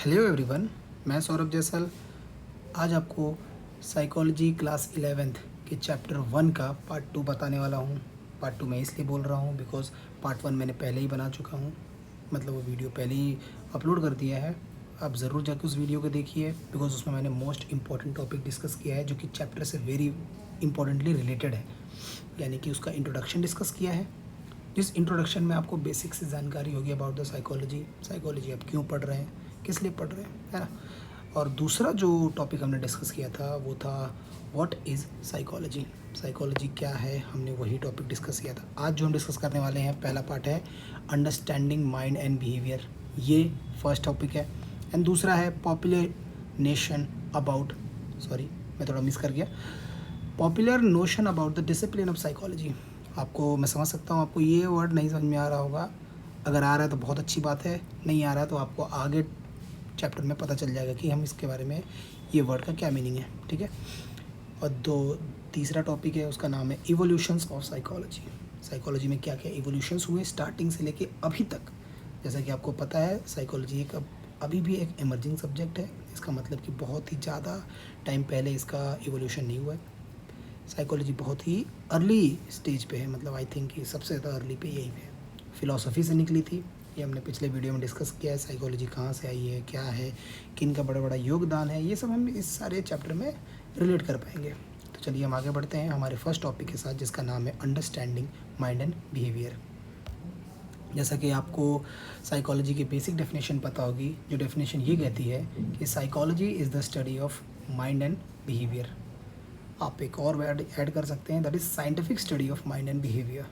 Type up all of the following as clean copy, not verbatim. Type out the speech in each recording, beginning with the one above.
Hello everyone, मैं सौरभ जैसल आज आपको साइकोलॉजी क्लास 11th के चैप्टर 1 का पार्ट 2 बताने वाला हूँ। पार्ट 2 मैं इसलिए बोल रहा हूँ बिकॉज़ पार्ट 1 मैंने पहले ही बना चुका हूँ, मतलब वो वीडियो पहले ही अपलोड कर दिया है। आप ज़रूर जाकर उस वीडियो को देखिए बिकॉज़ उसमें मैंने मोस्ट इम्पॉर्टेंट टॉपिक डिस्कस किया है जो कि चैप्टर से वेरी इंपॉर्टेंटली रिलेटेड है, यानी कि उसका इंट्रोडक्शन डिस्कस किया है। जिस इंट्रोडक्शन में आपको बेसिक से जानकारी होगी अबाउट द साइकोलॉजी आप क्यों पढ़ रहे हैं, किस लिए पढ़ रहे हैं, है ना। और दूसरा जो टॉपिक हमने डिस्कस किया था वो था व्हाट इज़ साइकोलॉजी क्या है, हमने वही टॉपिक डिस्कस किया था। आज जो हम डिस्कस करने वाले हैं पहला पार्ट है अंडरस्टैंडिंग माइंड एंड बिहेवियर, ये फर्स्ट टॉपिक है। एंड दूसरा है मैं थोड़ा मिस कर गया, popular notion about the discipline of psychology. आपको मैं समझ सकता हूँ आपको ये वर्ड नहीं समझ में आ रहा होगा, अगर आ रहा है तो बहुत अच्छी बात है, नहीं आ रहा है तो आपको आगे चैप्टर में पता चल जाएगा कि हम इसके बारे में ये वर्ड का क्या मीनिंग है, ठीक है। और तीसरा टॉपिक है उसका नाम है इवोल्यूशंस ऑफ साइकोलॉजी में क्या क्या इवोल्यूशंस हुए स्टार्टिंग से लेके अभी तक। जैसा कि आपको पता है साइकोलॉजी एक अभी भी एक इमर्जिंग सब्जेक्ट है, इसका मतलब कि बहुत ही ज़्यादा टाइम पहले इसका इवोल्यूशन नहीं हुआ है। साइकोलॉजी बहुत ही अर्ली स्टेज पे है, मतलब आई थिंक कि सबसे ज़्यादा अर्ली पे यही है। फ़िलॉसफी से निकली थी, ये हमने पिछले वीडियो में डिस्कस किया है। साइकोलॉजी कहाँ से आई है, क्या है, किन का बड़ा बड़ा योगदान है, ये सब हम इस सारे चैप्टर में रिलेट कर पाएंगे। तो चलिए हम आगे बढ़ते हैं हमारे फर्स्ट टॉपिक के साथ जिसका नाम है अंडरस्टैंडिंग माइंड एंड बिहेवियर। जैसा कि आपको साइकोलॉजी की बेसिक डेफिनेशन पता होगी, जो डेफिनेशन ये कहती है कि psychology is the study of mind and behaviour. आप एक और वर्ड ऐड कर सकते हैं, that is scientific study of mind and behaviour.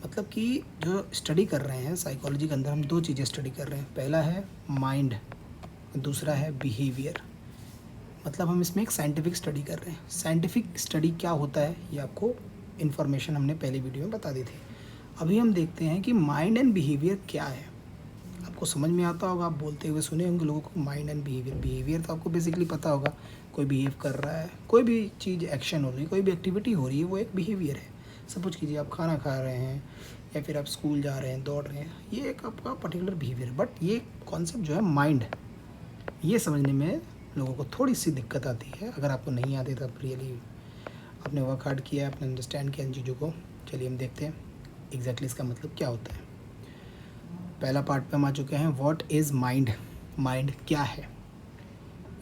मतलब कि जो स्टडी कर रहे हैं साइकोलॉजी के अंदर हम दो चीज़ें स्टडी कर रहे हैं, पहला है माइंड, दूसरा है बिहेवियर। मतलब हम इसमें एक साइंटिफिक स्टडी कर रहे हैं। साइंटिफिक स्टडी क्या होता है ये आपको इन्फॉर्मेशन हमने पहली वीडियो में बता दी थी। अभी हम देखते हैं कि माइंड एंड बिहेवियर क्या है। आपको समझ में आता होगा, आप बोलते हुए सुने होंगे लोगों को माइंड एंड बिहेवियर तो आपको बेसिकली पता होगा, कोई बिहेव कर रहा है, कोई भी चीज़ एक्शन हो रही है, कोई भी एक्टिविटी हो रही है, वो एक बिहेवियर है। सपोज कीजिए आप खाना खा रहे हैं या फिर आप स्कूल जा रहे हैं, दौड़ रहे हैं, ये एक आपका पर्टिकुलर बिहेवियर। बट ये कॉन्सेप्ट जो है माइंड, ये समझने में लोगों को थोड़ी सी दिक्कत आती है। अगर आपको नहीं आती तो आप रियली आपने वर्क हार्ड किया है, आपने अंडरस्टैंड किया इन चीज़ों को। चलिए हम देखते हैं एग्जैक्टली इसका मतलब क्या होता है। पहला पार्ट पे हम आ चुके हैं, व्हाट इज़ माइंड, माइंड क्या है।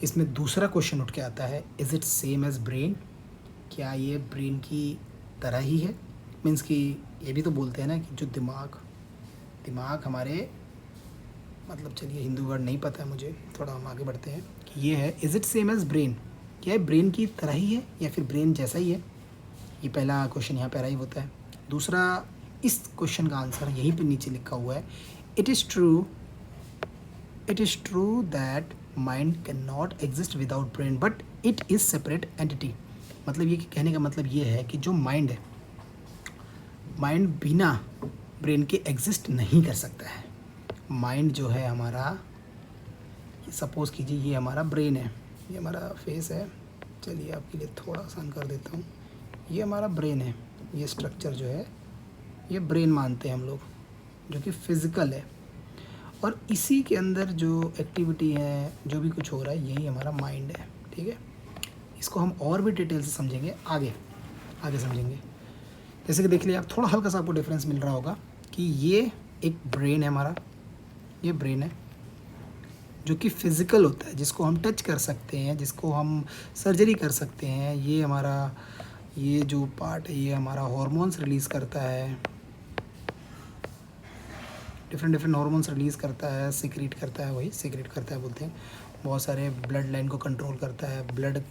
इसमें दूसरा क्वेश्चन उठ के आता है, is it same as brain, क्या ये ब्रेन की तरह ही है। मीन्स कि ये भी तो बोलते हैं ना कि जो दिमाग हमारे, मतलब चलिए हिंदू वर्ड नहीं पता है मुझे, थोड़ा हम आगे बढ़ते हैं कि ये है is it same as brain, क्या ये ब्रेन की तरह ही है या फिर ब्रेन जैसा ही है। ये पहला क्वेश्चन यहाँ पे अराइव होता है। दूसरा, इस क्वेश्चन का आंसर यहीं पे नीचे लिखा हुआ है, it is true that mind can not exist without brain but it is separate entity. मतलब ये कहने का मतलब ये है कि जो माइंड है, माइंड बिना ब्रेन के एग्जिस्ट नहीं कर सकता है। माइंड जो है हमारा, सपोज़ कीजिए ये हमारा ब्रेन है, ये हमारा फेस है, चलिए आपके लिए थोड़ा आसान कर देता हूँ, ये हमारा ब्रेन है, ये स्ट्रक्चर जो है ये ब्रेन मानते हैं हम लोग, जो कि फिज़िकल है। और इसी के अंदर जो एक्टिविटी है, जो भी कुछ हो रहा है, यही हमारा माइंड है, ठीक है। इसको हम और भी डिटेल से समझेंगे, आगे समझेंगे। जैसे कि देख लिया आप, थोड़ा हल्का सा आपको डिफरेंस मिल रहा होगा कि ये एक ब्रेन है हमारा, ये ब्रेन है जो कि फिज़िकल होता है, जिसको हम टच कर सकते हैं, जिसको हम सर्जरी कर सकते हैं। ये हमारा, ये जो पार्ट है ये हमारा हार्मोन्स रिलीज़ करता है, डिफरेंट हार्मोन्स रिलीज़ करता है, सीक्रेट करता है, वही सीक्रेट करता है बोलते हैं। बहुत सारे ब्लड लाइन को कंट्रोल करता है, ब्लड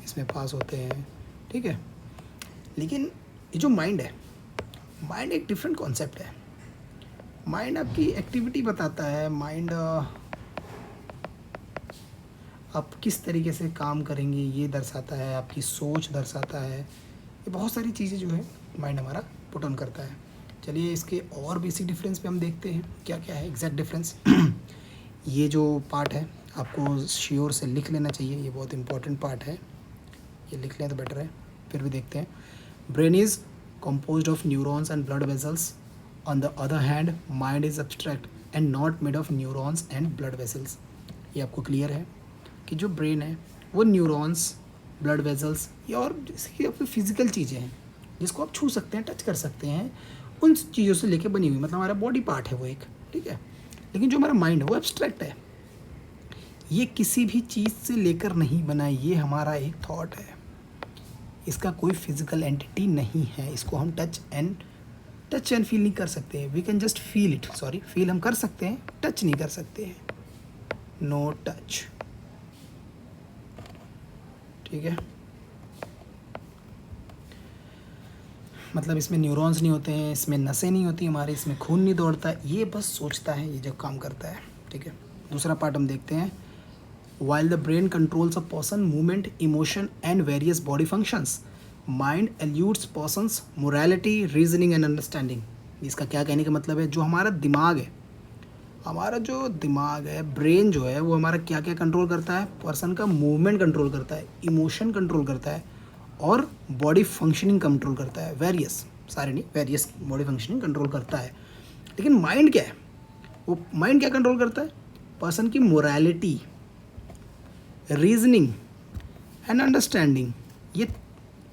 इसमें पास होते हैं, ठीक है। लेकिन ये जो माइंड है, माइंड एक डिफरेंट कॉन्सेप्ट है। माइंड आपकी एक्टिविटी बताता है, माइंड आप किस तरीके से काम करेंगे ये दर्शाता है, आपकी सोच दर्शाता है, ये बहुत सारी चीज़ें जो है माइंड हमारा पुट ऑन करता है। चलिए इसके और बेसिक डिफरेंस पे हम देखते हैं क्या क्या है एग्जैक्ट डिफरेंस। ये जो पार्ट है आपको श्योर से लिख लेना चाहिए, ये बहुत इंपॉर्टेंट पार्ट है, ये लिख लें तो बेटर है। फिर भी देखते हैं, brain is composed of neurons and blood vessels. On the other hand, mind is abstract and not made of neurons and blood vessels. ये आपको क्लियर है कि जो ब्रेन है वो न्यूरॉन्स, ब्लड वेजल्स या और जैसे कि आपकी फिजिकल चीज़ें हैं जिसको आप छू सकते हैं, टच कर सकते हैं, उन चीज़ों से लेके बनी हुई, मतलब हमारा बॉडी पार्ट है वो एक, ठीक है। लेकिन जो हमारा माइंड है वो एब्स्ट्रैक्ट है, ये किसी भी चीज़ से लेकर नहीं बना है, ये हमारा एक थॉट है, इसका कोई फिजिकल एंटिटी नहीं है, इसको हम टच एंड फील नहीं कर सकते। We can just feel it, sorry, feel हम कर सकते हैं, टच नहीं कर सकते हैं, नो टच, ठीक है। मतलब इसमें न्यूरॉन्स नहीं होते हैं, इसमें नसें नहीं होती हमारे, इसमें खून नहीं दौड़ता है, ये बस सोचता है, ये जब काम करता है, ठीक है। दूसरा पार्ट हम देखते हैं, while the brain controls a person movement, emotion and various body functions, mind eludes person's morality, reasoning and understanding. इसका क्या कहने का मतलब है, जो हमारा दिमाग है, हमारा जो दिमाग है, ब्रेन जो है, वो हमारा क्या क्या कंट्रोल करता है, पर्सन का मूवमेंट कंट्रोल करता है, इमोशन कंट्रोल करता है और बॉडी फंक्शनिंग कंट्रोल करता है, वेरियस, सारे नहीं, वेरियस बॉडी फंक्शनिंग कंट्रोल करता है। लेकिन माइंड क्या है, वो माइंड क्या कंट्रोल करता है, पर्सन की मोरालिटी, रीजनिंग एंड अंडरस्टैंडिंग, ये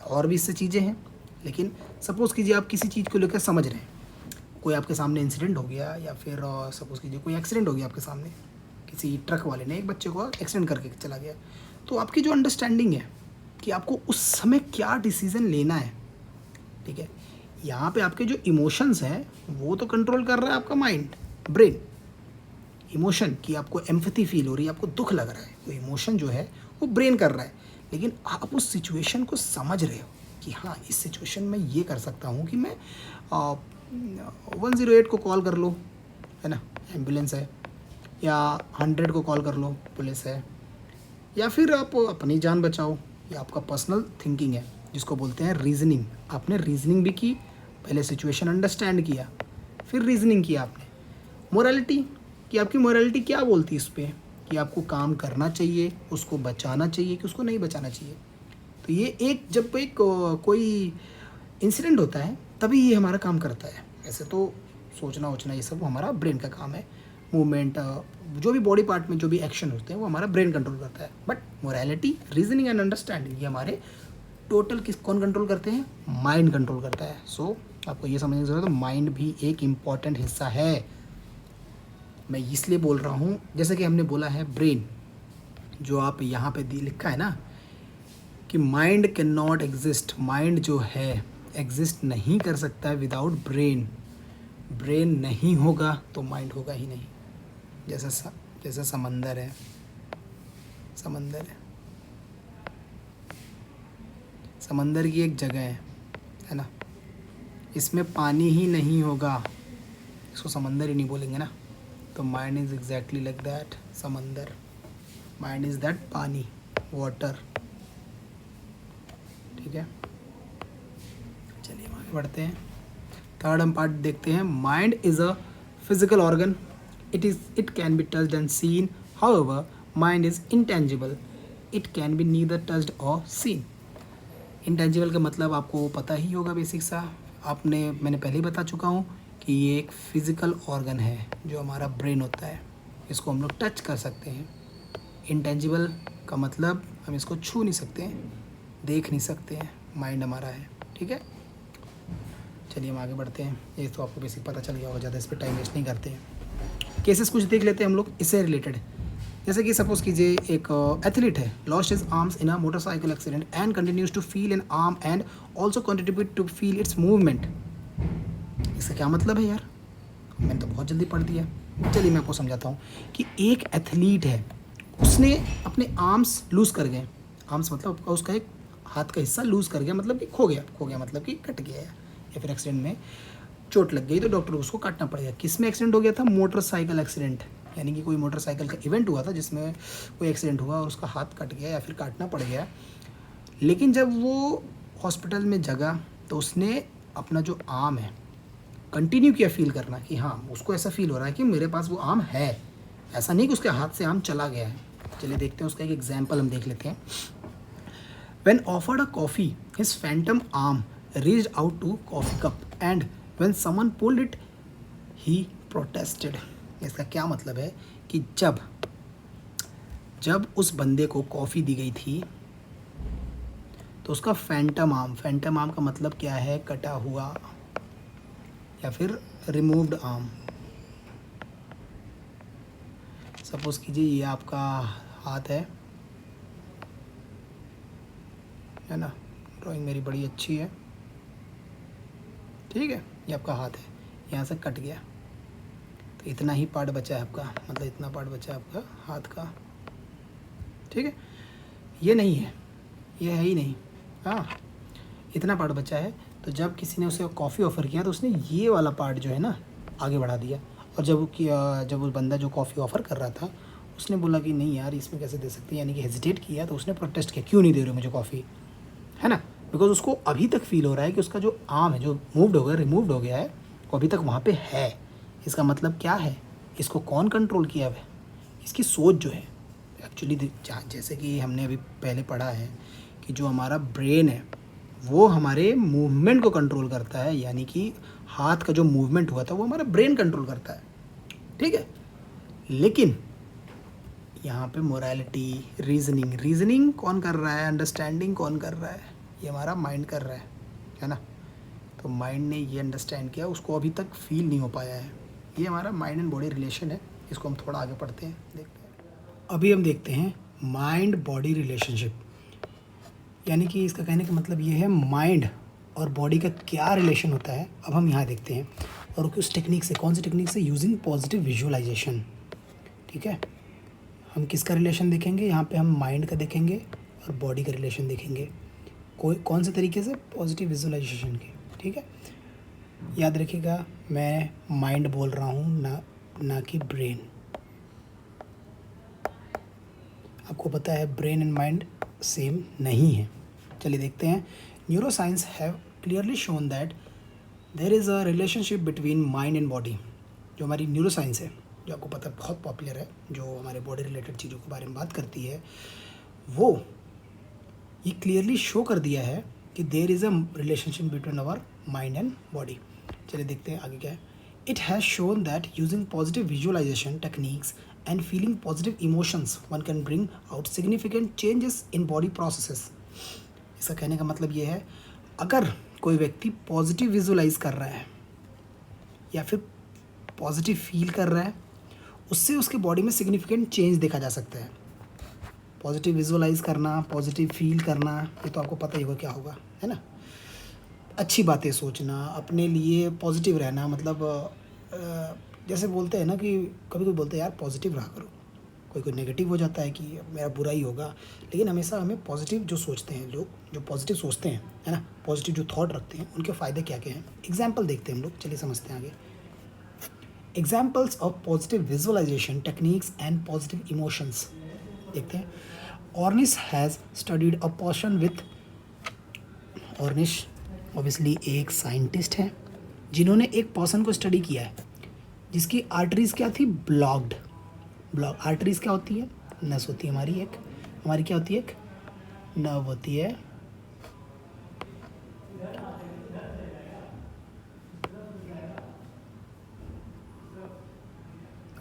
और भी इससे चीज़ें हैं। लेकिन सपोज़ कीजिए आप किसी चीज़ को लेकर समझ रहे हैं, कोई आपके सामने इंसिडेंट हो गया, या फिर सपोज़ कीजिए कोई एक्सीडेंट हो गया आपके सामने, किसी ट्रक वाले ने एक बच्चे को एक्सीडेंट करके चला गया, तो आपकी जो अंडरस्टैंडिंग है कि आपको उस समय क्या डिसीज़न लेना है, ठीक है, यहाँ पे आपके जो इमोशंस हैं वो तो कंट्रोल कर रहा है आपका माइंड, ब्रेन। इमोशन की आपको एम्पैथी फील हो रही है, आपको दुख लग रहा है, वो इमोशन जो है वो ब्रेन कर रहा है। लेकिन आप उस सिचुएशन को समझ रहे हो कि हाँ, इस सिचुएशन में ये कर सकता हूँ कि मैं 108 को कॉल कर लो, है ना, एम्बुलेंस है, या 100 को कॉल कर लो, पुलिस है, या फिर आप अपनी जान बचाओ, ये आपका पर्सनल थिंकिंग है जिसको बोलते हैं रीजनिंग। आपने रीजनिंग भी की, पहले सिचुएशन अंडरस्टैंड किया, फिर रीजनिंग किया आपने। मोरालिटी, कि आपकी मोरालिटी क्या बोलती है इस पर, कि आपको काम करना चाहिए, उसको बचाना चाहिए कि उसको नहीं बचाना चाहिए। तो ये एक, जब एक कोई इंसिडेंट होता है तभी ये हमारा काम करता है। ऐसे तो सोचना वोचना ये सब हमारा ब्रेन का काम है, मूवमेंट, जो भी बॉडी पार्ट में जो भी एक्शन होते हैं वो हमारा ब्रेन कंट्रोल करता है। But morality, reasoning and understanding ये हमारे टोटल कौन कंट्रोल करते हैं, माइंड कंट्रोल करता है। सो आपको ये समझने की ज़रूरत है, माइंड भी एक इम्पॉर्टेंट हिस्सा है। मैं इसलिए बोल रहा हूँ, जैसे कि हमने बोला है ब्रेन, जो आप यहाँ पे लिखा है ना कि mind can not exist, mind जो है एग्जिस्ट नहीं कर सकता है विदाउट ब्रेन। ब्रेन नहीं होगा तो माइंड होगा ही नहीं। जैसा समंदर है, समंदर की एक जगह है ना, इसमें पानी ही नहीं होगा, इसको समंदर ही नहीं बोलेंगे ना। तो mind is exactly like that, समंदर। माइंड इज़ दैट पानी, वाटर, ठीक है। चलिए आगे बढ़ते हैं, थर्ड हम पार्ट देखते हैं। Mind is a physical organ, it can be touched and seen, however mind is intangible, it can be neither touched और सीन। इंटेंजिबल का मतलब आपको पता ही होगा बेसिक सा, मैंने पहले ही बता चुका हूँ कि ये एक फिज़िकल ऑर्गन है जो हमारा ब्रेन होता है, इसको हम लोग टच कर सकते हैं। इंटेंजिबल का मतलब हम इसको छू नहीं सकते हैं, देख नहीं सकते हैं, माइंड हमारा है, ठीक है। चलिए हम आगे बढ़ते हैं, ये तो आपको बेसिक पता चल गया होगा, ज़्यादा इस पर टाइम वेस्ट नहीं करते हैं। केसेस कुछ देख लेते हैं हम लोग इससे रिलेटेड। जैसे कि सपोज़ कीजिए एक एथलीट है, lost his arms in a motorcycle accident and continues to feel an arm and also contribute to feel its movement. इसका क्या मतलब है यार, मैंने तो बहुत जल्दी पढ़ दिया। चलिए मैं आपको समझाता हूँ कि एक एथलीट है, उसने अपने आर्म्स लूज़ कर गए, आर्म्स मतलब उसका एक हाथ का हिस्सा लूज़ कर गया, मतलब कि खो गया मतलब कि कट गया, या फिर एक्सीडेंट में चोट लग गई तो डॉक्टर को उसको काटना पड़ेगा। किस में एक्सीडेंट हो गया था, मोटरसाइकिल एक्सीडेंट, यानी कि कोई मोटरसाइकिल का इवेंट हुआ था जिसमें कोई एक्सीडेंट हुआ और उसका हाथ कट गया या फिर काटना पड़ गया। लेकिन जब वो हॉस्पिटल में जगा तो उसने अपना जो आर्म है कंटिन्यू किया फील करना, कि हाँ उसको ऐसा फील हो रहा है कि मेरे पास वो आर्म है, ऐसा नहीं कि उसके हाथ से आर्म चला गया है। चलिए देखते हैं उसका एक एग्जाम्पल हम देख लेते हैं। When offered a coffee his phantom arm reached out to coffee cup and when someone pulled it he protested. इसका क्या मतलब है कि जब जब उस बंदे को कॉफ़ी दी गई थी तो उसका फैंटम आर्म का मतलब क्या है? कटा हुआ या फिर रिमूव्ड आर्म। सपोज कीजिए ये आपका हाथ है ना, ड्राइंग मेरी बड़ी अच्छी है, ठीक है, ये आपका हाथ है, यहाँ से कट गया तो इतना ही पार्ट बचा है आपका, मतलब इतना पार्ट बचा है आपका हाथ का, ठीक है। ये नहीं है, ये है ही नहीं, हाँ, इतना पार्ट बचा है। तो जब किसी ने उसे कॉफ़ी ऑफ़र किया तो उसने ये वाला पार्ट जो है ना आगे बढ़ा दिया, और जब वो बंदा जो कॉफ़ी ऑफ़र कर रहा था उसने बोला कि नहीं यार इसमें कैसे दे सकते हैं, यानी कि हेजिटेट किया, तो उसने प्रोटेस्ट किया, क्यों नहीं दे रहे मुझे कॉफ़ी, है ना। बिकॉज उसको अभी तक फील हो रहा है कि उसका जो आर्म है जो रिमूव्ड हो गया है वो अभी तक वहाँ पे है। इसका मतलब क्या है? इसको कौन कंट्रोल किया है? इसकी सोच जो है एक्चुअली, जैसे कि हमने अभी पहले पढ़ा है कि जो हमारा ब्रेन है वो हमारे मूवमेंट को कंट्रोल करता है, यानी कि हाथ का जो मूवमेंट हुआ था वो हमारा ब्रेन कंट्रोल करता है, ठीक है। लेकिन यहाँ पे मोरालिटी, रीजनिंग कौन कर रहा है, अंडरस्टैंडिंग कौन कर रहा है? ये हमारा माइंड कर रहा है ना। तो माइंड ने ये अंडरस्टैंड किया, उसको अभी तक फील नहीं हो पाया है। ये हमारा माइंड एंड बॉडी रिलेशन है, इसको हम थोड़ा आगे पढ़ते हैं, देखते हैं। अभी हम देखते हैं माइंड बॉडी रिलेशनशिप, यानी कि इसका कहने का मतलब ये है माइंड और बॉडी का क्या रिलेशन होता है। अब हम यहाँ देखते हैं, और उस टेक्निक से, कौन सी टेक्निक से? यूजिंग पॉजिटिव विजुअलाइजेशन, ठीक है। हम किसका रिलेशन देखेंगे यहाँ पे? हम माइंड का देखेंगे और बॉडी का रिलेशन देखेंगे। कौन से तरीके से? पॉजिटिव विजुअलाइजेशन के, ठीक है। याद रखिएगा मैं माइंड बोल रहा हूँ, ना कि ब्रेन। आपको पता है ब्रेन एंड माइंड सेम नहीं है। चलिए देखते हैं। Neuro science have clearly shown that there is a relationship between mind and body. जो हमारी न्यूरो साइंस है, जो आपको पता है बहुत पॉपुलर है, जो हमारे बॉडी रिलेटेड चीज़ों के बारे में बात करती है, वो ये क्लियरली शो कर दिया है कि there is a relationship between our mind and body. चलिए देखते हैं आगे क्या है। It has shown that using positive visualisation techniques and feeling positive emotions one can bring out significant changes in body processes. इसका कहने का मतलब ये है, अगर कोई व्यक्ति पॉजिटिव विजुअलाइज कर रहा है या फिर पॉजिटिव फील कर रहा है, उससे उसके बॉडी में सिग्निफिकेंट चेंज देखा जा सकता है। पॉजिटिव विजुअलाइज करना, पॉजिटिव फील करना, ये तो आपको पता ही होगा क्या होगा, है ना। अच्छी बातें सोचना, अपने लिए पॉजिटिव रहना, मतलब जैसे बोलते हैं ना कि कभी कोई बोलते हैं यार पॉजिटिव रहा करो, कोई नेगेटिव हो जाता है कि मेरा बुरा ही होगा, लेकिन हमेशा हमें पॉजिटिव जो सोचते हैं लोग, जो पॉजिटिव सोचते हैं, है ना, पॉजिटिव जो थॉट रखते हैं, उनके फ़ायदे क्या क्या हैं। एग्जाम्पल देखते हैं हम लोग, चलिए समझते हैं आगे। Examples of positive visualisation techniques and positive emotions देखते हैं। Ornish has studied a person with, Ornish obviously एक साइंटिस्ट है जिन्होंने एक पर्सन को स्टडी किया है जिसकी आर्टरीज क्या थी? ब्लॉक्ड। आर्टरीज क्या होती है? नस होती है हमारी एक, हमारी क्या होती है? एक नर्व होती है,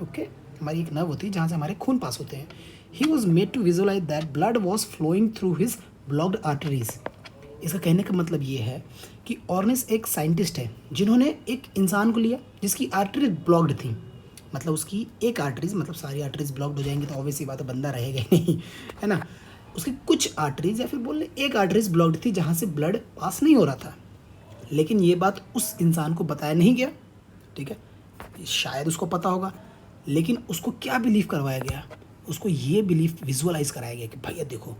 ओके, हमारी एक नर्व होती है जहाँ से हमारे खून पास होते हैं। He was made to visualise that blood was flowing through his blocked arteries. इसका कहने का मतलब ये है कि ऑर्निस एक साइंटिस्ट है जिन्होंने एक इंसान को लिया जिसकी आर्टरीज ब्लॉक्ड थी, मतलब उसकी एक आर्टरीज, मतलब सारी आर्टरीज ब्लॉक्ड हो जाएंगी तो ऑब्वियसली बात है बंदा रहेगा ही नहीं, है ना। उसकी कुछ आर्टरीज या फिर बोल ले एक आर्टरीज ब्लॉक्ड थी जहाँ से ब्लड पास नहीं हो रहा था, लेकिन ये बात उस इंसान को बताया नहीं गया, ठीक है। शायद उसको पता होगा, लेकिन उसको क्या बिलीव करवाया गया? उसको ये बिलीफ विजुअलाइज कराया गया कि भैया देखो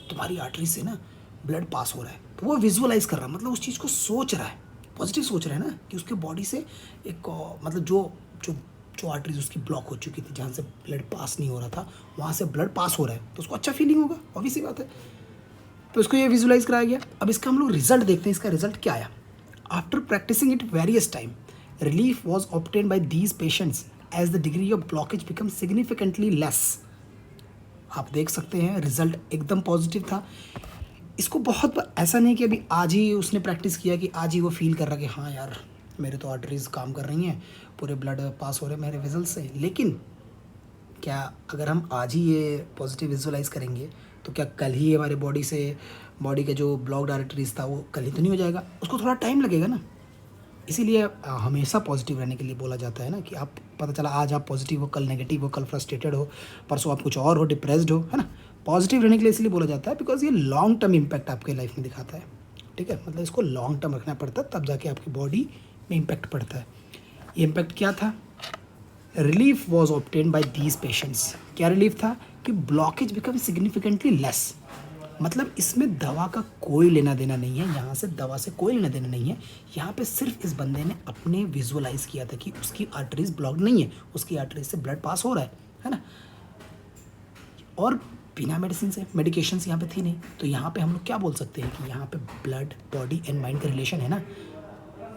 तुम्हारी आर्टरी से ना ब्लड पास हो रहा है, तो वो विजुअलाइज कर रहा है, मतलब उस चीज़ को सोच रहा है, पॉजिटिव सोच रहा है ना, कि उसके बॉडी से एक मतलब जो जो जो आर्टरीज उसकी ब्लॉक हो चुकी थी, जहाँ से ब्लड पास नहीं हो रहा था, वहाँ से ब्लड पास हो रहा है, तो उसको अच्छा फीलिंग होगा, ऑब्वियस सी बात है। तो इसको ये विजुअलाइज कराया गया। अब इसका हम लोग रिजल्ट देखते हैं, इसका रिजल्ट क्या आया। After practising it various time, relief was obtain by these patients as the degree of blockage become significantly less. आप देख सकते हैं रिजल्ट एकदम पॉजिटिव था। इसको बहुत ऐसा नहीं कि अभी आज ही उसने प्रैक्टिस किया कि आज ही वो फील कर रहा कि हाँ यार मेरे तो आर्टरीज काम कर रही हैं, पूरे ब्लड पास हो रहे हैं मेरे वेजल्स से, लेकिन क्या अगर हम आज ही ये पॉजिटिव विजुअलाइज करेंगे तो क्या कल ही हमारे बॉडी का जो ब्लॉक्ड आर्टरीज था वो कल ही तो नहीं हो जाएगा, उसको थोड़ा टाइम लगेगा ना। इसीलिए हमेशा पॉजिटिव रहने के लिए बोला जाता है ना, कि आप पता चला आज आप पॉजिटिव हो, कल नेगेटिव हो, कल फ्रस्ट्रेटेड हो, परसों आप कुछ और हो, डिप्रेस्ड हो, है ना। पॉजिटिव रहने के लिए इसलिए बोला जाता है बिकॉज ये लॉन्ग टर्म इम्पैक्ट आपके लाइफ में दिखाता है, ठीक है। मतलब इसको लॉन्ग टर्म रखना पड़ता है, तब जाके आपकी बॉडी में इम्पैक्ट पड़ता है। ये इम्पैक्ट क्या था? Relief was obtain by these patients. क्या रिलीफ था? कि ब्लॉकेज बिकम सिग्निफिकेंटली लेस। मतलब इसमें दवा का कोई लेना देना नहीं है, यहाँ से दवा से कोई लेना देना नहीं है। यहाँ पे सिर्फ इस बंदे ने अपने विजुअलाइज किया था कि उसकी आर्टरीज ब्लॉक्ड नहीं है, उसकी आर्टरीज से ब्लड पास हो रहा है ना। और बिना मेडिसिन से, मेडिकेशंस यहाँ पे थी नहीं, तो यहाँ पे हम लोग क्या बोल सकते हैं कि यहाँ पे ब्लड, बॉडी एंड माइंड का रिलेशन है ना।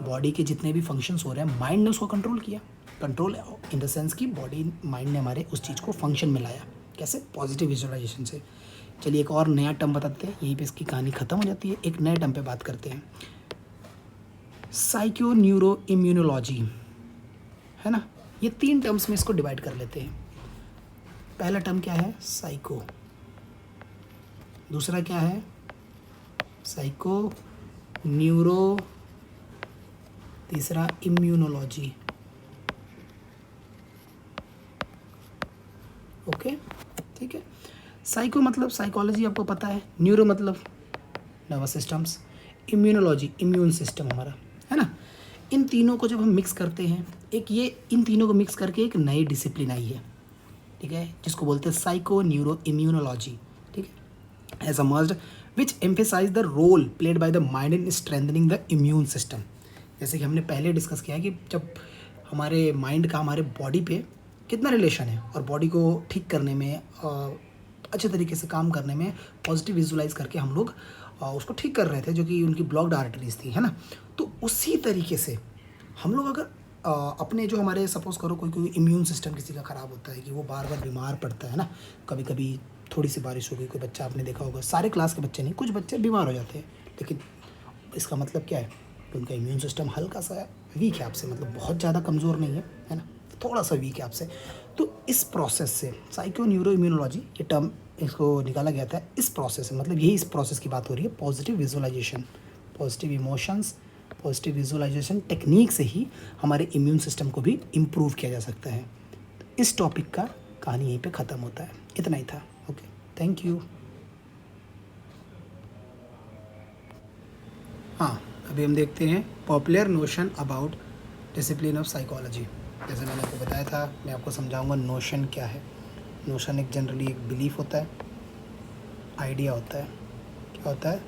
बॉडी के जितने भी फंक्शंस हो रहे हैं, माइंड ने उसको कंट्रोल किया। कंट्रोल इन द सेंस कि बॉडी माइंड ने हमारे उस चीज़ को फंक्शन में लाया। कैसे? पॉजिटिव विजुअलाइजेशन से। चलिए एक और नया टर्म बताते हैं, यहीं पे इसकी कहानी ख़त्म हो जाती है। एक नए टर्म पे बात करते हैं, साइको न्यूरो इम्यूनोलॉजी, है ना। ये 3 टर्म्स में इसको डिवाइड कर लेते हैं। पहला टर्म क्या है? साइको। दूसरा क्या है? Psycho neuro. तीसरा इम्यूनोलॉजी। ओके, ठीक है। साइको मतलब साइकोलॉजी, आपको पता है। न्यूरो मतलब nervous systems. Immunology immune system हमारा, है ना। इन तीनों को जब हम मिक्स करते हैं, इन तीनों को मिक्स करके एक नई डिसिप्लिन आई है, ठीक है, जिसको बोलते हैं साइको न्यूरो इम्यूनोलॉजी, ठीक है। Has emerged which emphasize the role played by the mind in strengthening the immune system। जैसे कि हमने पहले डिस्कस किया है कि जब हमारे माइंड का हमारे बॉडी पे कितना रिलेशन है, और बॉडी को ठीक करने में, अच्छे तरीके से काम करने में पॉजिटिव विजुलाइज करके हम लोग उसको ठीक कर रहे थे, जो कि उनकी ब्लॉक्ड आर्टरीज थी, है ना। तो उसी तरीके से हम लोग अगर अपने जो हमारे, सपोज करो कोई इम्यून सिस्टम किसी का ख़राब होता है, कि वो बार बार बीमार पड़ता है ना। कभी कभी थोड़ी सी बारिश हो गई, कोई बच्चा, आपने देखा होगा, सारे क्लास के बच्चे नहीं, कुछ बच्चे बीमार हो जाते हैं, लेकिन इसका मतलब क्या है कि उनका इम्यून सिस्टम हल्का सा वीक है आपसे, मतलब बहुत ज़्यादा कमज़ोर नहीं है ना, थोड़ा सा वीक है आपसे। तो इस प्रोसेस से साइको न्यूरो इम्यूनोलॉजी ये टर्म इसको निकाला गया था। इस प्रोसेस से मतलब यही इस प्रोसेस की बात हो रही है, positive visualisation, positive emotions, positive visualisation technique से ही हमारे इम्यून सिस्टम को भी इम्प्रूव किया जा सकता है। इस टॉपिक का कहानी यहीं पे ख़त्म होता है। इतना ही था। Okay, thank you. हाँ, अभी हम देखते हैं popular notion about discipline of psychology. जैसे मैंने आपको बताया था, मैं आपको समझाऊंगा नोशन क्या है। नोशन एक जनरली एक बिलीफ होता है, आइडिया होता है। क्या होता है?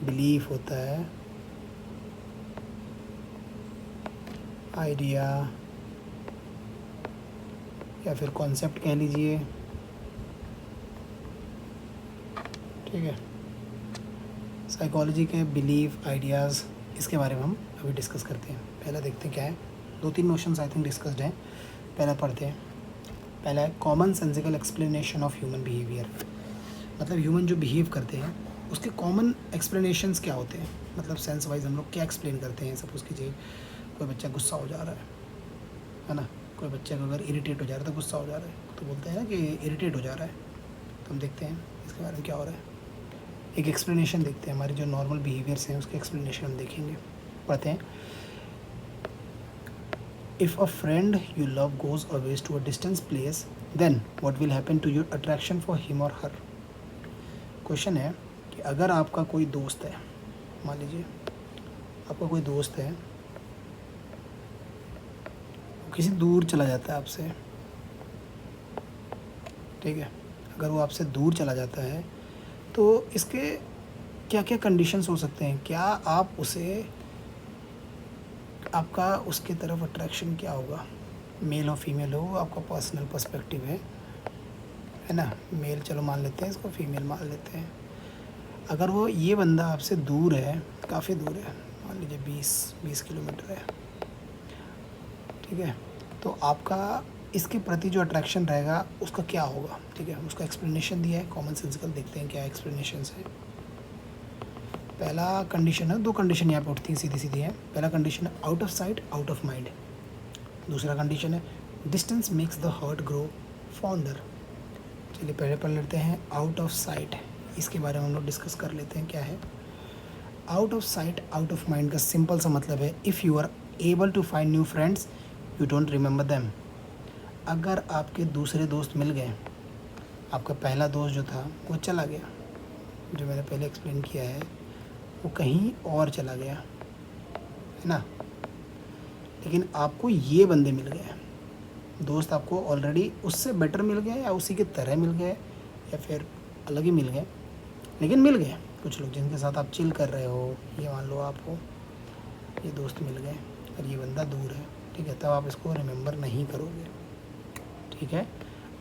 बिलीफ होता है, आइडिया या फिर कॉन्सेप्ट कह लीजिए, ठीक है। साइकोलॉजी के बिलीफ, आइडियाज़, इसके बारे में हम अभी डिस्कस करते हैं। पहला देखते हैं क्या है। 2-3 नोशंस आई थिंक डिस्कस्ड हैं। पहला पढ़ते हैं। पहला है common sensical explanation of human behaviour. मतलब ह्यूमन जो बिहेव करते हैं उसके कॉमन एक्सप्लेनेशंस क्या होते हैं, मतलब सेंस वाइज हम लोग क्या एक्सप्लेन करते हैं। सपोज़ कीजिए कोई बच्चा गुस्सा हो जा रहा है ना, कोई बच्चा को अगर इरिटेट हो जा रहा है, तो गुस्सा हो जा रहा है, तो बोलते हैं ना कि इरिटेट हो जा रहा है। तो हम देखते हैं इसके बारे में क्या हो रहा है, एक एक्सप्लेनेशन देखते हैं। हमारे जो नॉर्मल बिहेवियर्स हैं उसके एक्सप्लेनेशन हम देखेंगे। पढ़ते हैं। If a friend you love goes away to a distant place, then what will happen to your attraction for him or her? Question है कि अगर आपका कोई दोस्त है, मान लीजिए आपका कोई दोस्त है, वो किसी दूर चला जाता है आपसे, ठीक है। अगर वो आपसे दूर चला जाता है तो इसके क्या क्या कंडीशंस हो सकते हैं। क्या आप उसे, आपका उसके तरफ अट्रैक्शन क्या होगा, मेल हो फीमेल हो, आपका पर्सनल पर्सपेक्टिव है ना। मेल चलो मान लेते हैं, इसको फीमेल मान लेते हैं। अगर वो ये बंदा आपसे दूर है, काफ़ी दूर है, मान लीजिए 20 किलोमीटर है, ठीक है, तो आपका इसके प्रति जो अट्रैक्शन रहेगा उसका क्या होगा, ठीक है। उसका एक्सप्लेनेशन दिया है, कॉमन सेंसिकल। देखते हैं क्या एक्सप्लेनेशन है। पहला कंडीशन है, 2 कंडीशन यहाँ पे उठती हैं, सीधी सीधी है। पहला कंडीशन है out of sight out of mind. दूसरा कंडीशन है distance makes the heart grow founder. चलिए पहले पढ़ लेते हैं आउट ऑफ साइट। इसके बारे में हम लोग डिस्कस कर लेते हैं क्या है। Out of sight out of mind का सिंपल सा मतलब है if you are able to find new friends you don't remember them. अगर आपके दूसरे दोस्त मिल गए, आपका पहला दोस्त जो था वो चला गया, जो मैंने पहले एक्सप्लेन किया है, वो कहीं और चला गया है ना, लेकिन आपको ये बंदे मिल गए, दोस्त आपको ऑलरेडी उससे बेटर मिल गए या उसी की तरह मिल गए या फिर अलग ही मिल गए, लेकिन मिल गए। कुछ लोग जिनके साथ आप चिल कर रहे हो, ये मान लो आप हो, ये दोस्त मिल गए और ये बंदा दूर है, ठीक है, तब आप इसको रिमेंबर नहीं करोगे, ठीक है।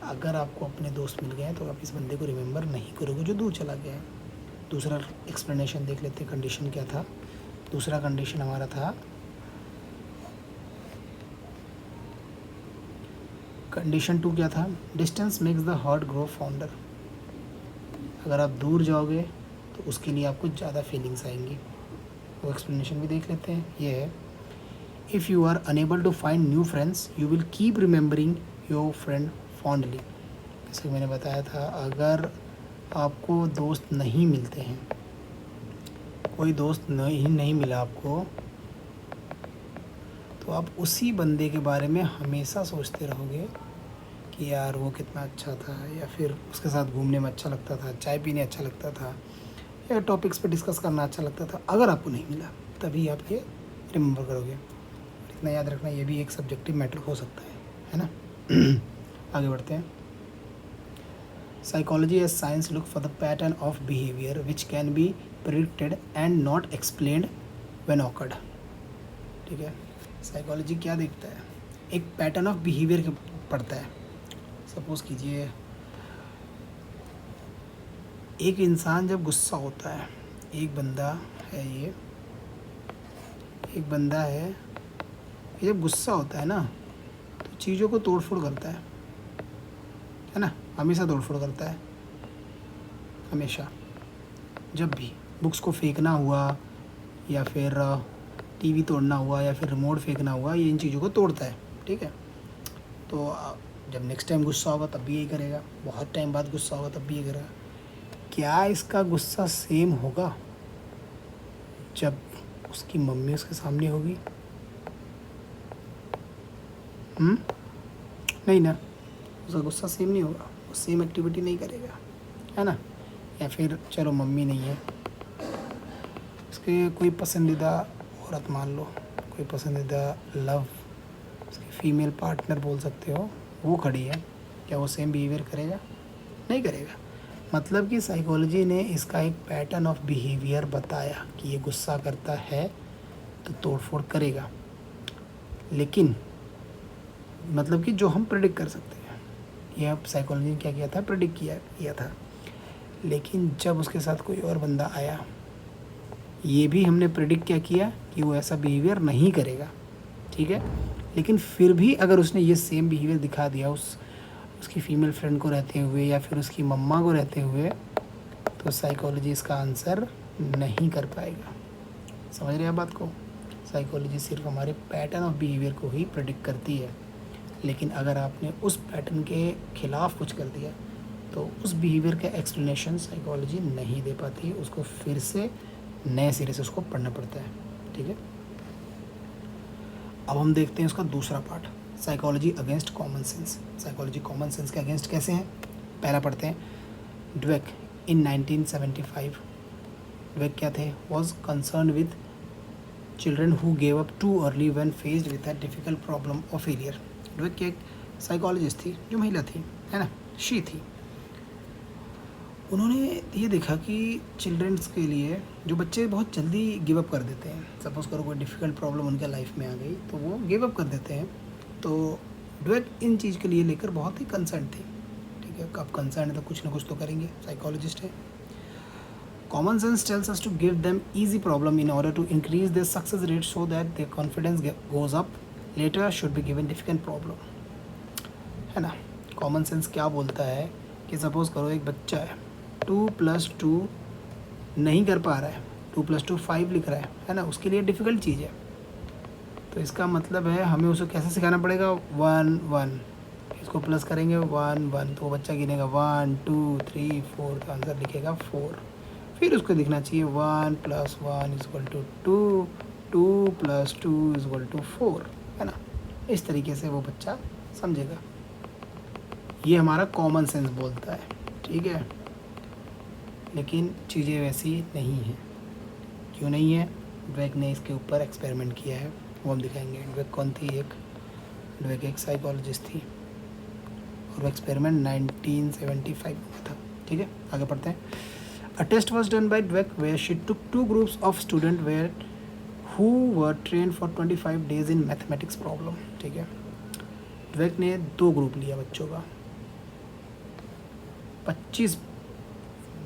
अगर आपको अपने दोस्त मिल गए तो आप इस बंदे को रिमेंबर नहीं करोगे जो दूर चला गया है। दूसरा एक्सप्लेनेशन देख लेते हैं, कंडीशन क्या था। दूसरा कंडीशन हमारा था, कंडीशन 2 क्या था, distance makes the heart grow founder. अगर आप दूर जाओगे तो उसके लिए आपको ज़्यादा फीलिंग्स आएंगी। वो एक्सप्लेनेशन भी देख लेते हैं। ये है, if you are unable to find new friends you will keep remembering your friend fondly. जैसे मैंने बताया था, अगर आपको दोस्त नहीं मिलते हैं, कोई दोस्त नहीं मिला आपको, तो आप उसी बंदे के बारे में हमेशा सोचते रहोगे कि यार वो कितना अच्छा था, या फिर उसके साथ घूमने में अच्छा लगता था, चाय पीने अच्छा लगता था, या टॉपिक्स पे डिस्कस करना अच्छा लगता था। अगर आपको नहीं मिला तभी आप ये रिमेंबर करोगे। इतना याद रखना, ये भी एक सब्जेक्टिव मैटर हो सकता है ना। आगे बढ़ते हैं। Psychology as science look for the pattern of behaviour which can be predicted and not explained when occurred. ठीक है, साइकोलॉजी क्या देखता है, एक पैटर्न ऑफ बिहेवियर पढ़ता है। सपोज़ कीजिए एक इंसान जब गुस्सा होता है, एक बंदा है ये जब गुस्सा होता है ना तो चीज़ों को तोड़ फोड़ करता है ना, हमेशा तोड़ फोड़ करता है, हमेशा। जब भी बुक्स को फेंकना हुआ या फिर टीवी तोड़ना हुआ या फिर रिमोट फेंकना हुआ, ये इन चीज़ों को तोड़ता है, ठीक है। तो जब नेक्स्ट टाइम गुस्सा होगा तब भी यही करेगा, बहुत टाइम बाद गुस्सा होगा तब भी यही करेगा। क्या इसका गुस्सा सेम होगा जब उसकी मम्मी उसके सामने होगी? नहीं ना, उसका गुस्सा सेम नहीं होगा, वो सेम एक्टिविटी नहीं करेगा, है ना। या फिर चलो मम्मी नहीं है, उसके कोई पसंदीदा औरत मान लो, कोई पसंदीदा लव, उसकी फीमेल पार्टनर बोल सकते हो, वो खड़ी है, क्या वो सेम बिहेवियर करेगा? नहीं करेगा। मतलब कि साइकोलॉजी ने इसका एक पैटर्न ऑफ बिहेवियर बताया कि ये गुस्सा करता है तो तोड़फोड़ करेगा, लेकिन मतलब कि जो हम प्रेडिक्ट कर सकते हैं, ये अब साइकोलॉजी ने क्या किया था, प्रेडिक्ट किया था। लेकिन जब उसके साथ कोई और बंदा आया, ये भी हमने प्रेडिक्ट क्या किया कि वो ऐसा बिहेवियर नहीं करेगा, ठीक है। लेकिन फिर भी अगर उसने ये सेम बिहेवियर दिखा दिया उसकी फ़ीमेल फ्रेंड को रहते हुए या फिर उसकी मम्मा को रहते हुए, तो साइकोलॉजी इसका आंसर नहीं कर पाएगा। समझ रहे हैं बात को? साइकोलॉजी सिर्फ हमारे पैटर्न ऑफ बिहेवियर को ही प्रेडिक्ट करती है, लेकिन अगर आपने उस पैटर्न के ख़िलाफ़ कुछ कर दिया तो उस बिहेवियर का एक्सप्लेनेशन साइकोलॉजी नहीं दे पाती, उसको फिर से नए सिरे से उसको पढ़ना पड़ता है, ठीक है। अब हम देखते हैं उसका दूसरा part, psychology against common sense. Psychology common sense के अगेंस्ट कैसे हैं? पहला पढ़ते हैं, ड्वेक इन 1975। ड्वेक क्या थे? Was concern with children who gave up too early when faced with a difficult problem of failure. Dweck की एक साइकोलॉजिस्ट थी, जो महिला थी, है ना, शी थी। उन्होंने ये देखा कि चिल्ड्रंस के लिए जो बच्चे बहुत जल्दी गिव अप कर देते हैं, सपोज़ करो कोई डिफ़िकल्ट प्रॉब्लम उनके लाइफ में आ गई तो वो गिव अप कर देते हैं, तो ड्वेक इन चीज़ के लिए लेकर बहुत ही कंसर्न थी, ठीक है। अब कंसर्न है तो कुछ ना कुछ तो करेंगे, साइकोलॉजिस्ट है। Common sense tells us to give them easy problem in order to increase their success rate so that their confidence goes up later should be given difficult problem, है ना। कॉमन सेंस क्या बोलता है कि suppose करो एक बच्चा है, 2+2 नहीं कर पा रहा है, 2+2 5 लिख रहा है ना, उसके लिए डिफ़िकल्ट चीज़ है। तो इसका मतलब है हमें उसे कैसे सिखाना पड़ेगा, 1 1, इसको प्लस करेंगे 1 1, तो वो बच्चा गिनेगा 1 2 3 4, तो आंसर लिखेगा 4। फिर उसको दिखना चाहिए 1 + 1 = 2, 2 + 2 = 4, है ना। इस तरीके से वो बच्चा समझेगा। ये हमारा कॉमन सेंस बोलता है, ठीक है। लेकिन चीज़ें वैसी नहीं हैं। क्यों नहीं है? ड्वेक ने इसके ऊपर एक्सपेरिमेंट किया है, वो हम दिखाएंगे। ड्वेक कौन थी? ड्वेक एक साइकोलॉजिस्ट थी और वो एक्सपेरिमेंट 1975 में था, ठीक है। आगे पढ़ते हैं। A test was done by Dweck where she took 2 groups of student where who were train for 25 days in mathematics problem, ठीक है। ड्वेक ने 2 ग्रुप लिया बच्चों का, 25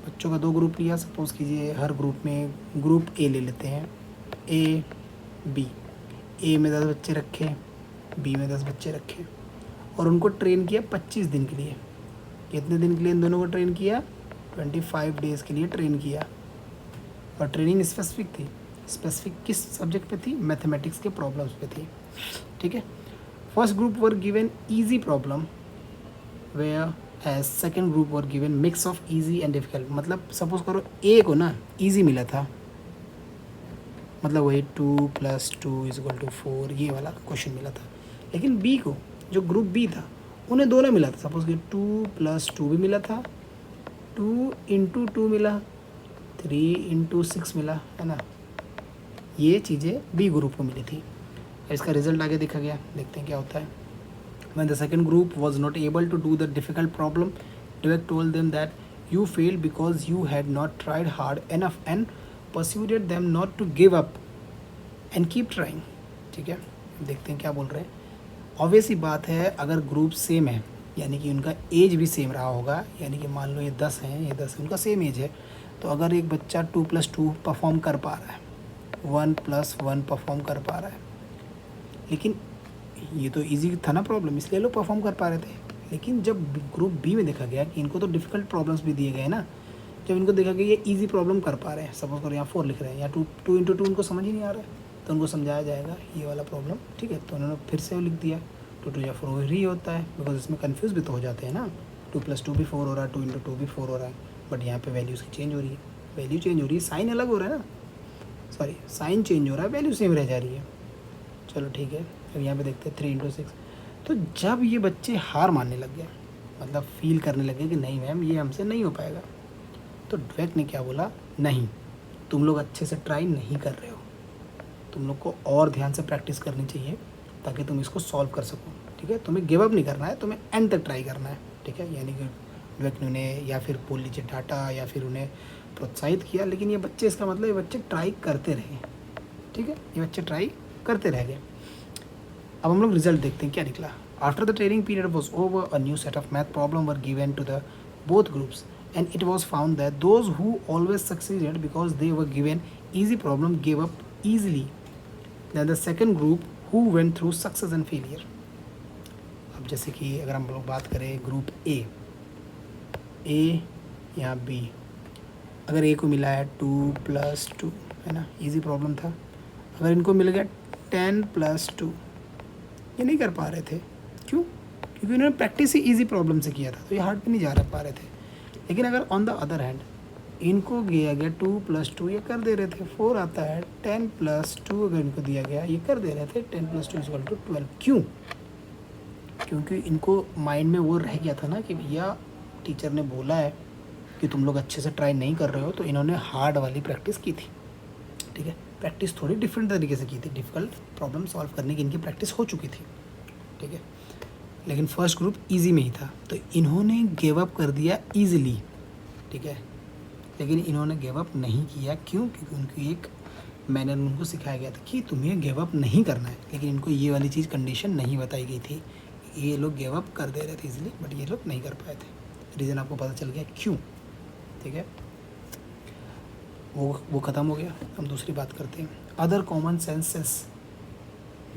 बच्चों का 2 ग्रुप लिया। सपोज कीजिए हर ग्रुप में ग्रुप ए ले लेते हैं, ए बी। ए में 10 बच्चे रखे, बी में 10 बच्चे रखे और उनको ट्रेन किया 25 दिन के लिए। कितने दिन के लिए इन दोनों को ट्रेन किया? 25 डेज़ के लिए ट्रेन किया। और ट्रेनिंग स्पेसिफिक थी। स्पेसिफिक किस सब्जेक्ट पे थी? मैथमेटिक्स के प्रॉब्लम्स पे थी, ठीक है। First group were given easy problem whereas second group were given mix of easy and difficult. मतलब सपोज करो ए को ना ईजी मिला था, मतलब वही 2 + 2 = 4, ये वाला क्वेश्चन मिला था। लेकिन बी को, जो ग्रुप बी था, उन्हें दोनों मिला था। सपोज कि 2 + 2 भी मिला था, 2 × 2 मिला, 3 × 6 मिला, है ना। ये चीज़ें बी ग्रुप को मिली थी। इसका रिजल्ट आगे देखा गया, देखते हैं क्या होता है। When the second group was not able to do the difficult problem, Dweck told them that you failed because you had not tried hard enough and persuaded them not to give up and keep trying, ठीक है। देखते हैं क्या बोल रहे हैं। Obvious ही बात है, अगर ग्रुप सेम है यानी कि उनका एज भी सेम रहा होगा, यानी कि मान लो ये 10 हैं, ये 10 उनका सेम एज है, तो अगर एक बच्चा 2 + 2 परफॉर्म कर पा रहा है, 1 + 1 परफॉर्म कर पा रहा है, लेकिन ये तो इजी था ना प्रॉब्लम, इसलिए लोग परफॉर्म कर पा रहे थे। लेकिन जब ग्रुप बी में देखा गया कि इनको तो डिफ़िकल्ट प्रॉब्लम्स भी दिए गए ना, जब इनको देखा गया ये इजी प्रॉब्लम कर पा रहे हैं, सपोज करो यहाँ 4 लिख रहे हैं या 2 × 2 उनको समझ ही नहीं आ रहा है, तो उनको समझाया जाएगा ये वाला प्रॉब्लम, ठीक है। तो उन्होंने फिर से वो लिख दिया 2 × 2 = 4 ही होता है, बिकॉज इसमें कन्फ्यूज़ भी तो हो जाते हैं ना। 2 + 2 भी 4 हो रहा है, 2 × 2 भी 4 हो रहा है, बट यहाँ पे वैल्यूज़ की चेंज हो रही है, वैल्यू चेंज हो रही है, साइन अलग हो रहा है ना, सॉरी साइन चेंज हो रहा है, वैल्यू सेम रह जा रही है। चलो ठीक है, अब यहाँ पे देखते हैं 3 × 6। तो जब ये बच्चे हार मानने लग गए, मतलब फील करने लगे कि नहीं मैम ये हमसे नहीं हो पाएगा, तो ड्वेक ने क्या बोला? नहीं, तुम लोग अच्छे से ट्राई नहीं कर रहे हो, तुम लोग को और ध्यान से प्रैक्टिस करनी चाहिए ताकि तुम इसको सॉल्व कर सको, ठीक है। तुम्हें गिव अप नहीं करना है, तुम्हें एंड तक ट्राई करना है, ठीक है। यानी कि ड्वेक ने उन्हें या फिर बोल लीजिए डांटा या फिर उन्हें प्रोत्साहित किया, लेकिन ये बच्चे, इसका मतलब ये बच्चे ट्राई करते रहे, ठीक है, ये बच्चे ट्राई करते रह गए। अब हम लोग रिजल्ट देखते हैं क्या निकला। After the training period was over, a new set of math problem were given to the both groups and it was found that those who always succeeded because they were given easy problem gave up easily than the second group who went through success and failure. अब जैसे कि अगर हम लोग बात करें group A या B, अगर ए को मिला है 2 + 2, है ना, इजी प्रॉब्लम था। अगर इनको मिल गया 10 + 2, ये नहीं कर पा रहे थे, क्यों? क्योंकि उन्होंने प्रैक्टिस ही इजी प्रॉब्लम से किया था, तो ये हार्ड पे नहीं जा पा रहे थे। लेकिन अगर ऑन द अदर हैंड इनको दिया गया 2 + 2, ये कर दे रहे थे, 4 आता है, 10 + 2 अगर इनको दिया गया ये कर दे रहे थे, 10 + 2 = 12। क्यों? क्योंकि इनको माइंड में वो रह गया था ना कि भैया टीचर ने बोला है कि तुम लोग अच्छे से ट्राई नहीं कर रहे हो, तो इन्होंने हार्ड वाली प्रैक्टिस की थी, ठीक है। प्रैक्टिस थोड़ी डिफरेंट तरीके से की थी, डिफ़िकल्ट प्रॉब्लम सॉल्व करने की इनकी प्रैक्टिस हो चुकी थी, ठीक है। लेकिन फर्स्ट ग्रुप इजी में ही था, तो इन्होंने गिव अप कर दिया इजीली, ठीक है। लेकिन इन्होंने गिव अप नहीं किया, क्यों? क्योंकि उनकी एक मैनर में उनको सिखाया गया था कि तुम्हें गिव अप नहीं करना है, लेकिन इनको ये वाली चीज़ कंडीशन नहीं बताई गई थी। ये लोग गिव अप कर दे रहे थे इजीली, बट ये लोग नहीं कर पाए थे। रीज़न आपको पता चल गया क्यों, ठीक है। वो ख़त्म हो गया। हम दूसरी बात करते हैं, other common senses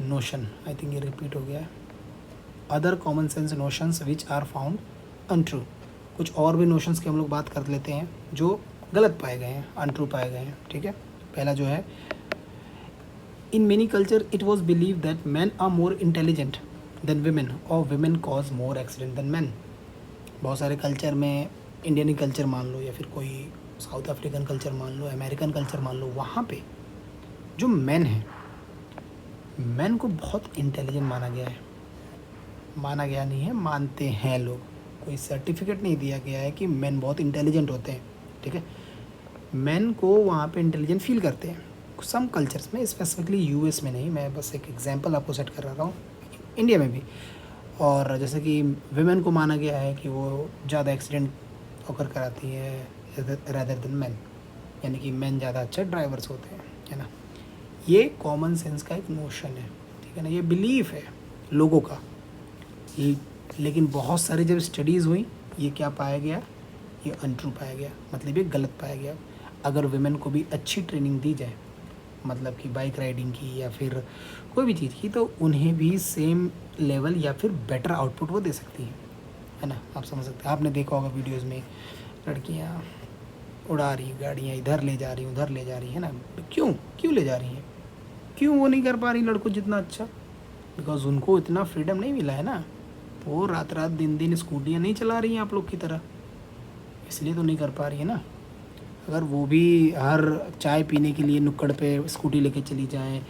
notion. I think ये रिपीट हो गया है। Other common sense notions which are found untrue. कुछ और भी नोशंस की हम लोग बात कर लेते हैं जो गलत पाए गए हैं, अनट्रू पाए गए हैं, ठीक है। पहला जो है, in many culture it was believe that man are more intelligent than women, और women cause more accident than man. बहुत सारे कल्चर में, इंडियन कल्चर मान लो या फिर कोई साउथ अफ्रीकन कल्चर मान लो, अमेरिकन कल्चर मान लो, वहाँ पे जो मैन है, मैन को बहुत इंटेलिजेंट माना गया है। माना गया नहीं है, मानते हैं लोग। कोई सर्टिफिकेट नहीं दिया गया है कि मैन बहुत इंटेलिजेंट होते हैं, ठीक है। मैन को वहाँ पे इंटेलिजेंट फील करते हैं सम कल्चर्स में, स्पेसिफिकली यूएस में नहीं, मैं बस एक एग्जांपल आपको सेट कर रहा हूँ, इंडिया में भी। और जैसे कि विमेन को माना गया है कि वो ज़्यादा एक्सीडेंट होकर कराती है रादर देन मैन, यानी कि मैन ज़्यादा अच्छे ड्राइवर्स होते हैं, है ना। ये कॉमन सेंस का एक नोशन है, ठीक है ना, ये बिलीफ है लोगों का। लेकिन बहुत सारी जब स्टडीज़ हुई, ये क्या पाया गया, ये अनट्रू पाया गया, मतलब ये गलत पाया गया। अगर वुमेन को भी अच्छी ट्रेनिंग दी जाए, मतलब कि बाइक राइडिंग की या फिर कोई भी चीज़ की, तो उन्हें भी सेम लेवल या फिर बेटर आउटपुट वो दे सकती है ना। आप समझ सकते हैं, आपने देखा होगा वीडियोज़ में लड़कियाँ उड़ा रही गाड़ियाँ, इधर ले जा रही उधर ले जा रही है ना। क्यों क्यों ले जा रही हैं, क्यों वो नहीं कर पा रही लड़कों जितना अच्छा? बिकॉज उनको इतना फ्रीडम नहीं मिला है ना। वो रात रात दिन दिन स्कूटियाँ नहीं चला रही हैं आप लोग की तरह, इसलिए तो नहीं कर पा रही है ना। अगर वो भी हर चाय पीने के लिए नुक्कड़ पे स्कूटी लेके चली जाएं,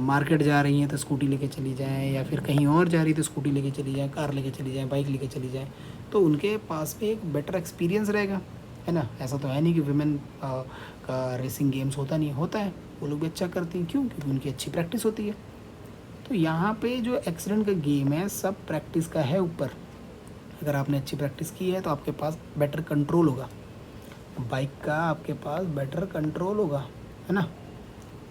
मार्केट जा रही हैं तो स्कूटी लेके चली जाएं, या फिर कहीं और जा रही तो स्कूटी लेके चली जाएं, कार लेके चली जाएं, बाइक लेके चली जाएं, तो उनके पास में एक बेटर एक्सपीरियंस रहेगा, है ना। ऐसा तो है नहीं कि वुमेन का रेसिंग गेम्स होता नहीं, होता है, वो लोग भी अच्छा करती हैं। क्यों? क्योंकि उनकी अच्छी प्रैक्टिस होती है। तो यहाँ पे जो एक्सीडेंट का गेम है सब प्रैक्टिस का है ऊपर। अगर आपने अच्छी प्रैक्टिस की है तो आपके पास बेटर कंट्रोल होगा, बाइक का आपके पास बेटर कंट्रोल होगा, है ना।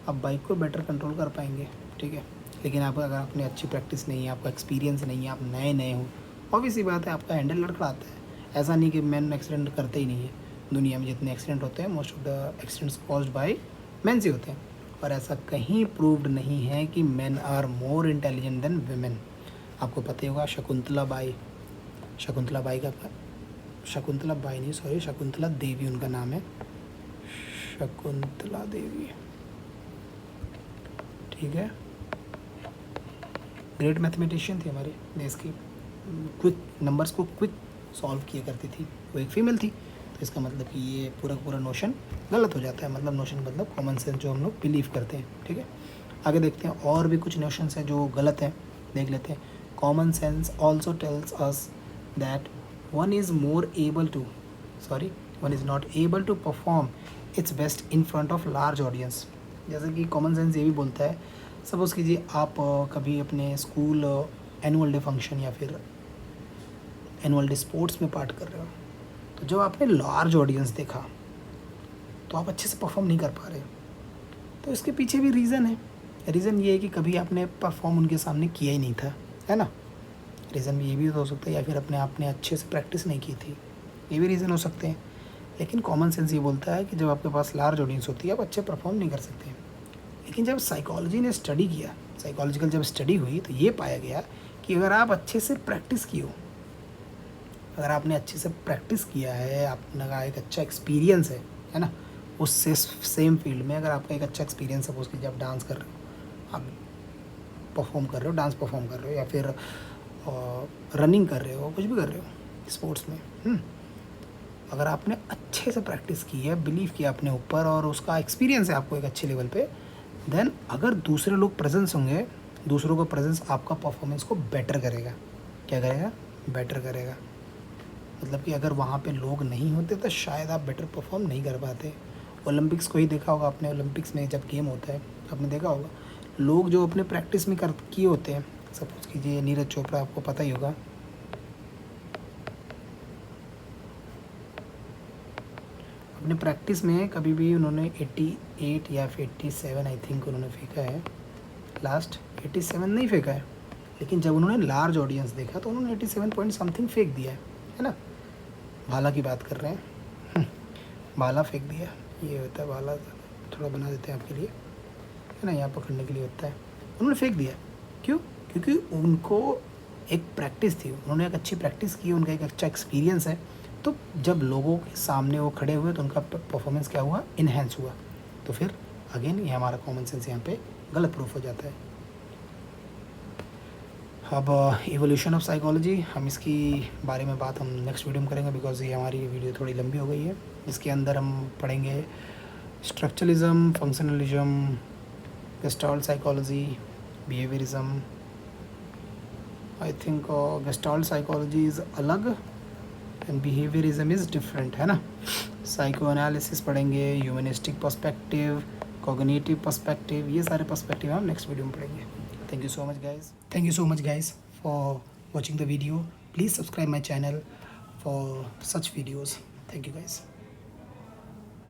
आप बाइक को बेटर कंट्रोल कर पाएंगे, ठीक है। लेकिन आप अगर आपने अच्छी प्रैक्टिस नहीं है, आपका एक्सपीरियंस नहीं है, आप नए नए हो, ऑब्वियस सी बात है आपका हैंडल लड़खड़ाता है। ऐसा नहीं कि मैन एक्सीडेंट करते ही नहीं है, दुनिया में जितने एक्सीडेंट होते हैं most of the accidents caused by man से होते हैं। और ऐसा कहीं प्रूव्ड नहीं है कि man are more intelligent than women. आपको पता ही होगा शकुंतला बाई का, शकुंतला बाई नहीं, सॉरी, शकुंतला देवी उनका नाम है, शकुंतला देवी, ठीक है। ग्रेट मैथमेटिशियन थी हमारे देश की, क्विक नंबर्स को क्विक सॉल्व किया करती थी, वो एक फीमेल थी। तो इसका मतलब कि ये पूरा पूरा नोशन गलत हो जाता है, मतलब नोशन मतलब कॉमन सेंस जो हम लोग बिलीव करते हैं, ठीक है। आगे देखते हैं, और भी कुछ नोशंस हैं जो गलत हैं, देख लेते हैं। Common sense also tells us that one is not able to perform its best in front of large audience। जैसे कि कॉमन सेंस ये भी बोलता है, सपोज़ कीजिए आप कभी अपने स्कूल एनुअल डे फंक्शन या फिर एनुअल डे स्पोर्ट्स में पार्ट कर रहे हो, तो जब आपने लार्ज ऑडियंस देखा तो आप अच्छे से परफॉर्म नहीं कर पा रहे। तो इसके पीछे भी रीज़न है। रीज़न ये है कि कभी आपने परफॉर्म उनके सामने किया ही नहीं था, है ना। रीज़न भी ये भी हो सकता है, या फिर अपने आपने अच्छे से प्रैक्टिस नहीं की थी, ये भी रीज़न हो सकते हैं। लेकिन कॉमन सेंस ये बोलता है कि जब आपके पास लार्ज ऑडियंस होती है आप अच्छे परफॉर्म नहीं कर सकते। लेकिन जब साइकोलॉजी ने स्टडी किया, साइकोलॉजिकल जब स्टडी हुई, तो ये पाया गया कि अगर आप अच्छे से प्रैक्टिस की हो, अगर आपने अच्छे से प्रैक्टिस किया है, आपका एक अच्छा एक्सपीरियंस है ना, उससे सेम फील्ड में अगर आपका एक अच्छा एक्सपीरियंस है, उसके जब डांस कर रहे हो, आप परफॉर्म कर रहे हो, डांस परफॉर्म कर रहे हो, या फिर रनिंग कर रहे हो, कुछ भी कर रहे हो स्पोर्ट्स में, अगर आपने अच्छे से प्रैक्टिस की है, बिलीव किया अपने ऊपर, और उसका एक्सपीरियंस है आपको एक अच्छे लेवल पे, देन अगर दूसरे लोग प्रेजेंस होंगे, दूसरों का प्रेजेंस आपका परफॉर्मेंस को बेटर करेगा। क्या करेगा? बेटर करेगा। मतलब कि अगर वहाँ पे लोग नहीं होते तो शायद आप बेटर परफॉर्म नहीं कर पाते। ओलंपिक्स को ही देखा होगा आपने, ओलंपिक्स में जब गेम होता है आपने देखा होगा, लोग जो अपने प्रैक्टिस में किए होते हैं, सपोज कीजिए नीरज चोपड़ा, आपको पता ही होगा, अपने प्रैक्टिस में कभी भी उन्होंने 88 या फिर 87 आई थिंक उन्होंने फेंका है, लास्ट 87 नहीं फेंका है, लेकिन जब उन्होंने लार्ज ऑडियंस देखा तो उन्होंने 87 पॉइंट समथिंग फेंक दिया है ना। भाला की बात कर रहे हैं, भाला फेंक दिया, ये होता है भाला, थोड़ा बना देते हैं आपके लिए, है ना, यहाँ पकड़ने के लिए होता है, उन्होंने फेंक दिया। क्यों? क्योंकि उनको एक प्रैक्टिस थी, उन्होंने एक अच्छी प्रैक्टिस की, उनका एक अच्छा एक्सपीरियंस है। तो जब लोगों के सामने वो खड़े हुए तो उनका परफॉर्मेंस क्या हुआ? इन्हेंस हुआ। तो फिर अगेन ये हमारा कॉमन सेंस यहाँ पे गलत प्रूफ हो जाता है। अब इवोल्यूशन ऑफ साइकोलॉजी, हम इसकी बारे में बात हम नेक्स्ट वीडियो में करेंगे, बिकॉज ये हमारी वीडियो थोड़ी लंबी हो गई है। इसके अंदर हम पढ़ेंगे structuralism, functionalism, gestalt psychology, behaviourism. I think gestalt psychology is अलग एंड बिहेवियरिज्म इज़ डिफरेंट, है ना। साइको एनालिसिस पढ़ेंगे, ह्यूमनिस्टिक पर्सपेक्टिव, कॉग्निटिव पर्सपेक्टिव, ये सारे पर्सपेक्टिव हम नेक्स्ट वीडियो में पढ़ेंगे। Thank you so much guys. Thank you so much guys for watching the video. Please subscribe my channel for such videos. Thank you guys.